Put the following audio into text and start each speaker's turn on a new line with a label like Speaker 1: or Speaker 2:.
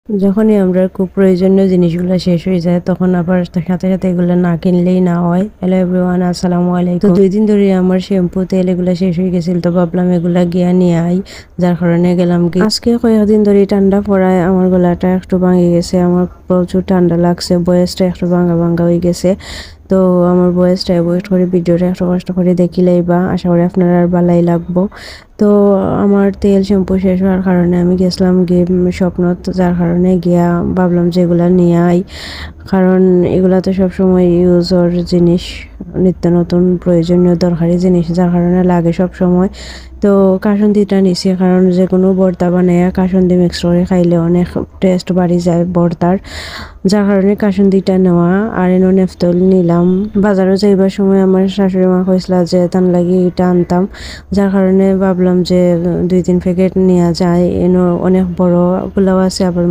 Speaker 1: যখনই আমরা খুব প্রয়োজনীয় জিনিসগুলো শেষ হয়ে যায় তখন আবার সাথে সাথে এগুলো না কিনলেই না হয়। হ্যালো এভরিওয়ান, আসসালামু আলাইকুম। তো 2 দিন ধরে আমার শ্যাম্পু তেল এগুলো শেষ হয়ে গেছিল, তো ভাবলাম এগুলা গিয়া নিয়ে আই, যার কারণে গেলাম কি। আজকে কয়েকদিন ধরে ঠান্ডা পড়ায় আমার গলাটা একটু ভাঙে গেছে, আমার প্রচুর ঠান্ডা লাগছে, বয়সটা একটু ভাঙা ভাঙা হয়ে গেছে। তো আমার বয়সটা অ্যাভয়েড করে ভিডিওটা একটু কষ্ট করে দেখিলেই বা আশা করি আপনার আর ভালাই লাগবো। তো আমার তেল শ্যাম্পু শেষ হওয়ার কারণে আমি গেছিলাম গিয়ে স্বপ্নত, যার কারণে গিয়া ভাবলাম যে এগুলা নিয়ে আই, কারণ এগুলা তো সবসময় ইউজর জিনিস, নিত্য নতুন প্রয়োজনীয় দরকারি জিনিস, যার কারণে লাগে সব সময়। তো কাসুন্দিটা নিছি কারণ যে কোনো ভর্তা বানায় কাসুন্দি মিক্স করে খাইলে অনেক টেস্ট বাড়ি যায় ভর্তার, যার কারণে কাসুন্দিটা নেওয়া। আর এনো নেফতল নিলাম। বাজারও যাইবার সময় আমার শাশুড়ি মা কইছিল যে তান লাগি এটা আনতাম, যার কারণে ভাবলাম যে 2-3 প্যাকেট নেওয়া যায়। এনো অনেক বড় গুলাও আছে, আবার